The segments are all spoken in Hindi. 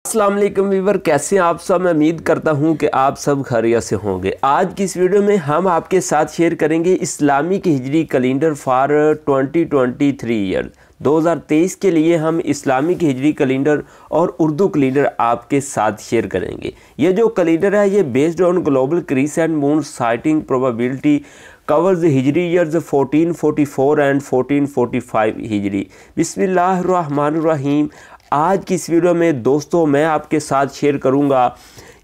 अस्सलाम वालेकुम वीवर, कैसे हैं आप सब। मैं उम्मीद करता हूं कि आप सब खैरियत से होंगे। आज की इस वीडियो में हम आपके साथ शेयर करेंगे Islamic Hijri calendar for 2023 year 2023 के लिए हम इस्लामिक हिजरी कैलेंडर और उर्दू कैलेंडर आपके साथ शेयर करेंगे। ये जो कैलेंडर है ये based on global crescent moon sighting probability covers Hijri years 1444 and 1445 Hijri. बिस्मिल्लाहिर्रहमानिर्रहीम। आज की इस वीडियो में दोस्तों मैं आपके साथ शेयर करूंगा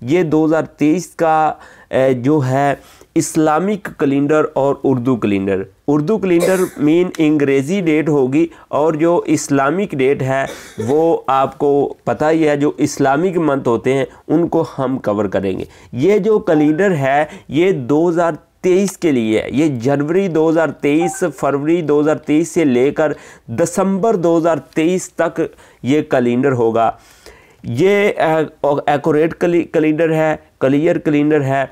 ये 2023 का जो है इस्लामिक कैलेंडर और Urdu calendar. Urdu calendar mean अंग्रेज़ी डेट होगी और जो इस्लामिक डेट है वो आपको पता ही है, जो इस्लामिक मंथ होते हैं उनको हम कवर करेंगे। ये जो कैलेंडर है ये 2023 के लिए है। ये जनवरी 2023, फरवरी 2023 से लेकर दिसंबर 2023 तक ये कैलेंडर होगा। ये एक्यूरेट कैलेंडर है, क्लियर कैलेंडर है।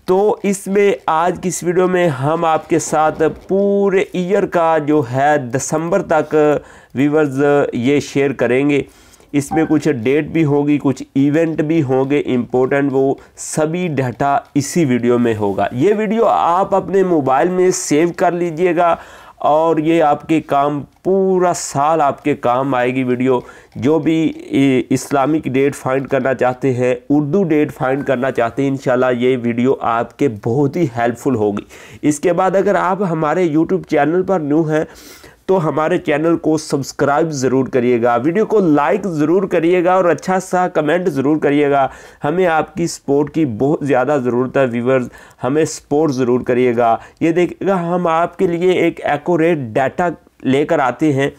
तो इसमें आज की इस वीडियो में हम आपके साथ पूरे ईयर का जो है दिसंबर तक व्यूअर्स ये शेयर करेंगे। इसमें कुछ डेट भी होगी, कुछ इवेंट भी होंगे इम्पोर्टेंट, वो सभी डाटा इसी वीडियो में होगा। ये वीडियो आप अपने मोबाइल में सेव कर लीजिएगा और ये आपके काम पूरा साल आपके काम आएगी वीडियो। जो भी इस्लामिक डेट फाइंड करना चाहते हैं, उर्दू डेट फाइंड करना चाहते हैं, इंशाल्लाह ये वीडियो आपके बहुत ही हेल्पफुल होगी। इसके बाद अगर आप हमारे यूट्यूब चैनल पर न्यू हैं तो हमारे चैनल को सब्सक्राइब ज़रूर करिएगा, वीडियो को लाइक ज़रूर करिएगा और अच्छा सा कमेंट ज़रूर करिएगा। हमें आपकी सपोर्ट की बहुत ज़्यादा ज़रूरत है व्यूअर्स, हमें सपोर्ट ज़रूर करिएगा। ये देखिएगा हम आपके लिए एक एक्यूरेट डाटा लेकर आते हैं,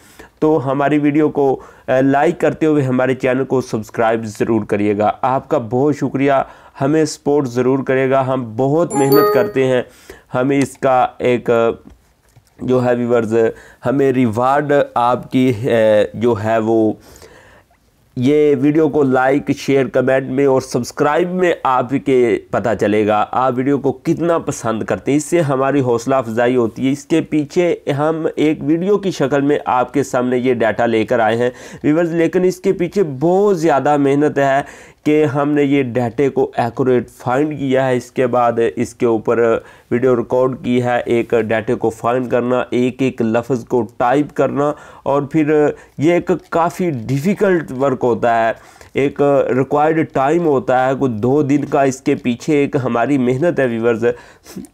तो हमारी वीडियो को लाइक करते हुए हमारे चैनल को सब्सक्राइब ज़रूर करिएगा। आपका बहुत शुक्रिया, हमें सपोर्ट ज़रूर करिएगा। हम बहुत मेहनत करते हैं, हमें इसका एक जो है व्यूअर्स हमें रिवार्ड आपकी जो है वो ये वीडियो को लाइक शेयर कमेंट में और सब्सक्राइब में आपके पता चलेगा आप वीडियो को कितना पसंद करते हैं। इससे हमारी हौसला अफजाई होती है। इसके पीछे हम एक वीडियो की शक्ल में आपके सामने ये डाटा लेकर आए हैं व्यूअर्स, लेकिन इसके पीछे बहुत ज़्यादा मेहनत है कि हमने ये डाटे को एक्यूरेट फाइंड किया है। इसके बाद इसके ऊपर वीडियो रिकॉर्ड की है, एक डाटे को फाइंड करना, एक एक लफ्ज़ को टाइप करना, और फिर ये एक काफ़ी डिफ़िकल्ट वर्क होता है, एक रिक्वायर्ड टाइम होता है, कुछ 2 दिन का इसके पीछे एक हमारी मेहनत है व्यूअर्स।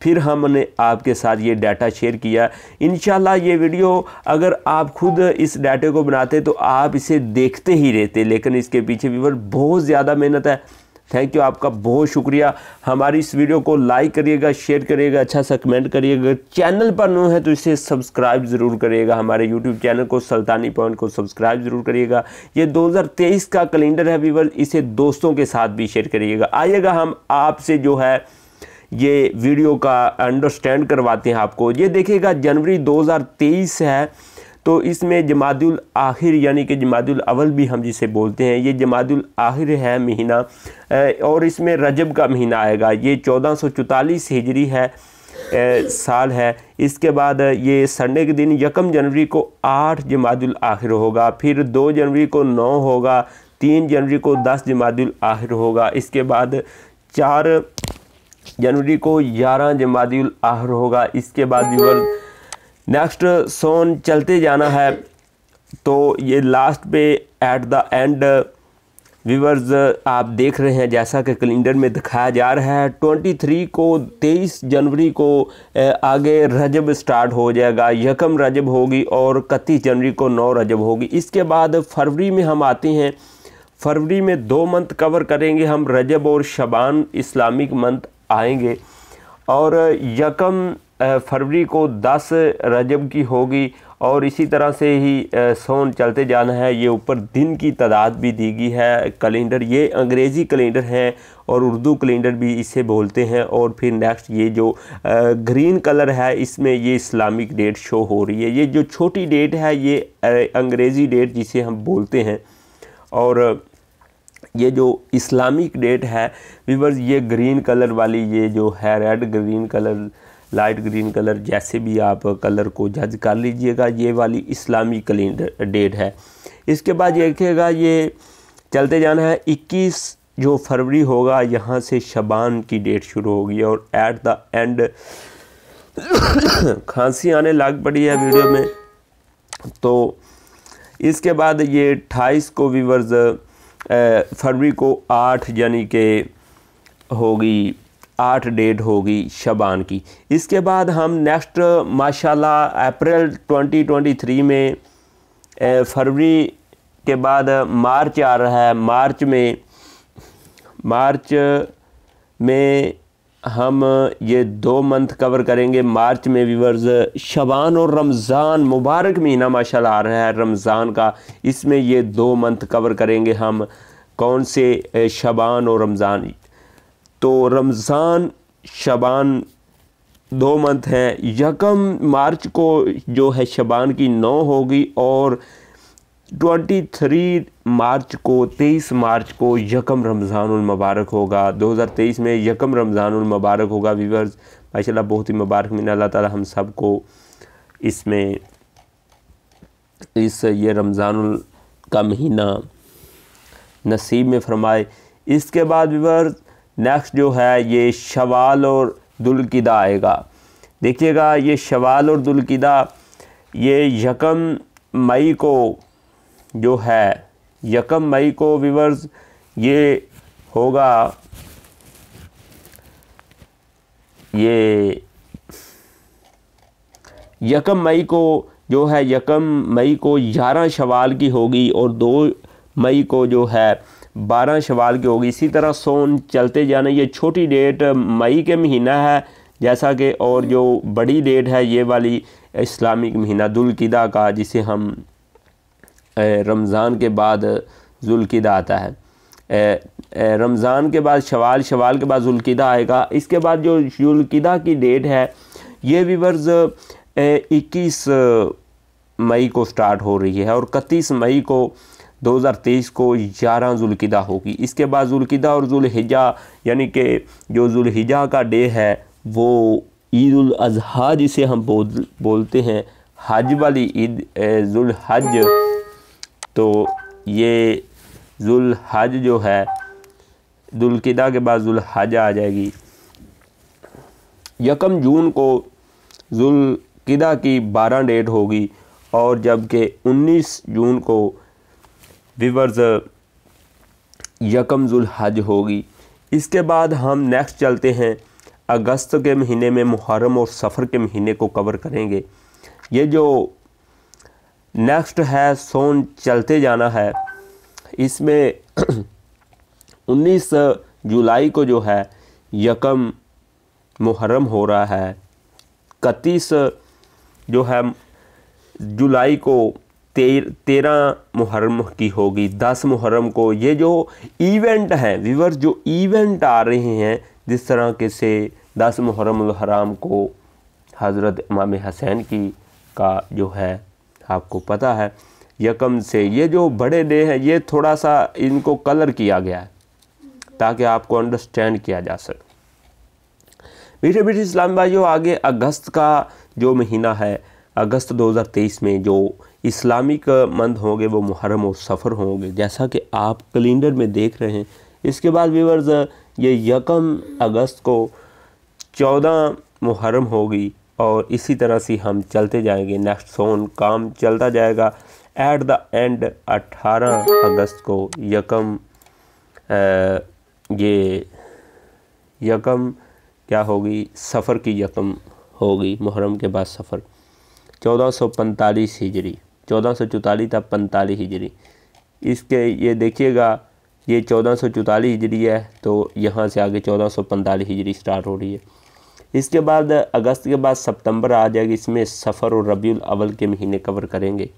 फिर हमने आपके साथ ये डाटा शेयर किया। इंशाल्लाह ये वीडियो अगर आप खुद इस डाटे को बनाते तो आप इसे देखते ही रहते, लेकिन इसके पीछे व्यूअर्स बहुत ज़्यादा मेहनत है। थैंक यू, आपका बहुत शुक्रिया। हमारी इस वीडियो को लाइक करिएगा, शेयर करिएगा, अच्छा सा कमेंट करिएगा। चैनल पर न्यू है तो इसे सब्सक्राइब ज़रूर करिएगा। हमारे यूट्यूब चैनल को सुल्तानी पॉइंट को सब्सक्राइब ज़रूर करिएगा। ये 2023 का कैलेंडर है व्यूअर्स, इसे दोस्तों के साथ भी शेयर करिएगा। आइएगा हम आपसे जो है ये वीडियो का अंडरस्टैंड करवाते हैं आपको। ये देखिएगा जनवरी 2023 है, तो इसमें जमादुल आखिर यानी कि जमादुल अवल भी हम जिसे बोलते हैं, ये जमादुल आखिर है महीना, और इसमें रजब का महीना आएगा। ये 1444 हिजरी है साल है। इसके बाद ये संडे के दिन 1 जनवरी को 8 जमादुल आखिर होगा, फिर 2 जनवरी को 9 होगा, 3 जनवरी को 10 जमादुल आखिर होगा। इसके बाद 4 जनवरी को 11 जमादुल आखिर होगा। इसके बाद नेक्स्ट सोन चलते जाना है, तो ये लास्ट पे एट द एंड व्यूअर्स आप देख रहे हैं जैसा कि कैलेंडर में दिखाया जा रहा है 23 जनवरी को आगे रजब स्टार्ट हो जाएगा, 1 रजब होगी और 31 जनवरी को 9 रजब होगी। इसके बाद फरवरी में हम आते हैं। फरवरी में 2 मंथ कवर करेंगे हम, रजब और शबान इस्लामिक मंथ आएंगे, और 1 फरवरी को 10 रजब की होगी, और इसी तरह से ही सोन चलते जाना है। ये ऊपर दिन की तादाद भी दी गई है कैलेंडर। ये अंग्रेज़ी कैलेंडर है और उर्दू कैलेंडर भी इसे बोलते हैं। और फिर नेक्स्ट ये जो ग्रीन कलर है इसमें ये इस्लामिक डेट शो हो रही है। ये जो छोटी डेट है ये अंग्रेज़ी डेट जिसे हम बोलते हैं, और ये जो इस्लामिक डेट है व्यूअर्स ये ग्रीन कलर वाली, ये जो है red green colour, light green colour, जैसे भी आप कलर को जज कर लीजिएगा, ये वाली इस्लामी कैलेंडर डेट है। इसके बाद देखिएगा ये चलते जाना है। 21 जो फरवरी होगा यहाँ से शबान की डेट शुरू होगी और एट द एंड खांसी आने लग पड़ी है वीडियो में। तो इसके बाद ये 28 को व्यूअर्स फरवरी को 8 यानी कि होगी 8 डेट होगी शबान की। इसके बाद हम नेक्स्ट माशाल्लाह अप्रैल 2023 में फरवरी के बाद मार्च आ रहा है। मार्च में हम ये 2 मंथ कवर करेंगे। मार्च में व्यूअर्स शबान और रमज़ान मुबारक महीना माशाल्लाह आ रहा है रमज़ान का, इसमें ये 2 मंथ कवर करेंगे हम। कौन से? शबान और रमज़ान। तो रमज़ान शबान 2 मंथ हैं। 1 मार्च को जो है शबान की 9 होगी और 23 मार्च को 23 मार्च को 1 रमज़ानुल मुबारक होगा। 2023 में 1 रमज़ानुल मुबारक होगा व्यूअर्स। माशाल्लाह बहुत ही मुबारक महीना, अल्लाह ताला हम सब को इसमें ये रमज़ानुल का महीना नसीब में फरमाए। इसके बाद व्यूअर्स नेक्स्ट जो है ये शवाल और दुलकिदा आएगा। देखिएगा ये शवाल और दुलकिदा ये 1 मई को जो है 1 मई को व्यूअर्स ये होगा। ये 1 मई को जो है 1 मई को 11 शवाल की होगी और 2 मई को जो है 12 शवाल की होगी। इसी तरह सोन चलते जाना। ये छोटी डेट मई के महीना है जैसा कि, और जो बड़ी डेट है ये वाली इस्लामिक महीना दुलकिदा का, जिसे हम रमज़ान के बाद जुल्किदा आता है। रमज़ान के बाद शवाल, शवाल के बाद जुल्किदा आएगा। इसके बाद जो जुल्किदा की डेट है ये व्यूअर्स 21 मई को स्टार्ट हो रही है और 31 मई को 2023 को 11 जुल्किदा होगी। इसके बाद जुल्किदा और जुल्हिज्जा यानी कि जो जुल्हिज्जा का डे है वो ईद उल अज़हा जिसे हम बोलते हैं, हज वाली ईद जुल हज। तो ये जुल हज जो है दुलकिदा के बाद जुल हज आ जाएगी। 1 जून को जुल्किदा की 12 डेट होगी और जबकि 19 जून को व्यूअर्स 1 जुल हज होगी। इसके बाद हम नेक्स्ट चलते हैं अगस्त के महीने में मुहर्रम और सफ़र के महीने को कवर करेंगे। ये जो नेक्स्ट है सोन चलते जाना है, इसमें 19 जुलाई को जो है 1 मुहर्रम हो रहा है। 31 जो है जुलाई को 13 मुहर्रम की होगी। 10 मुहर्रम को ये जो इवेंट हैं व्यूअर्स, जो इवेंट आ रहे हैं जिस तरह के से 10 मुहर्रम हराम को हज़रत इमाम हुसैन की का जो है आपको पता है 1 से, ये जो बड़े डे हैं ये थोड़ा सा इनको कलर किया गया है ताकि आपको अंडरस्टैंड किया जा सके। मीठे मीठे इस्लाम भाइयों, आगे अगस्त का जो महीना है, अगस्त 2023 में जो इस्लामिक मंथ होंगे वो मुहर्रम और सफ़र होंगे जैसा कि आप कैलेंडर में देख रहे हैं। इसके बाद व्यूअर्स ये 1 अगस्त को 14 मुहर्रम होगी और इसी तरह से हम चलते जाएंगे। नेक्स्ट सोन काम चलता जाएगा। एट द एंड 18 अगस्त को 1 क्या होगी, सफ़र की 1 होगी, मुहर्रम के बाद सफ़र। 1445 हिजरी, 1444 था 45 हिजरी। इसके ये देखिएगा ये 1444 हिजरी है तो यहाँ से आगे 1445 हिजरी स्टार्ट हो रही है। इसके बाद अगस्त के बाद सितंबर आ जाएगी। इसमें सफ़र और रबीउल अव्वल के महीने कवर करेंगे।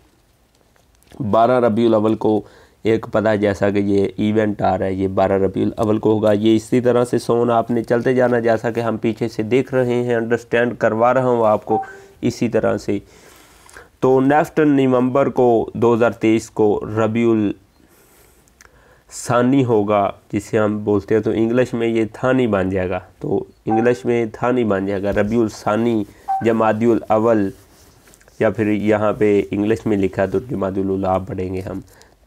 12 रबीउल अव्वल को एक पता है जैसा कि ये इवेंट आ रहा है, ये 12 रबीउल अव्वल को होगा। ये इसी तरह से सोन आपने चलते जाना जैसा कि हम पीछे से देख रहे हैं, अंडरस्टैंड करवा रहा हूँ आपको इसी तरह से। तो नेक्स्ट नवंबर को 2023 को रबीउल सानी होगा जिसे हम बोलते हैं, तो इंग्लिश में ये थानी बन जाएगा, तो इंग्लिश में थानी बन जाएगा रबीउल सानी जमादियुल अव्वल, या फिर यहाँ पे इंग्लिश में लिखा तो जमादियुल उला पढ़ेंगे हम।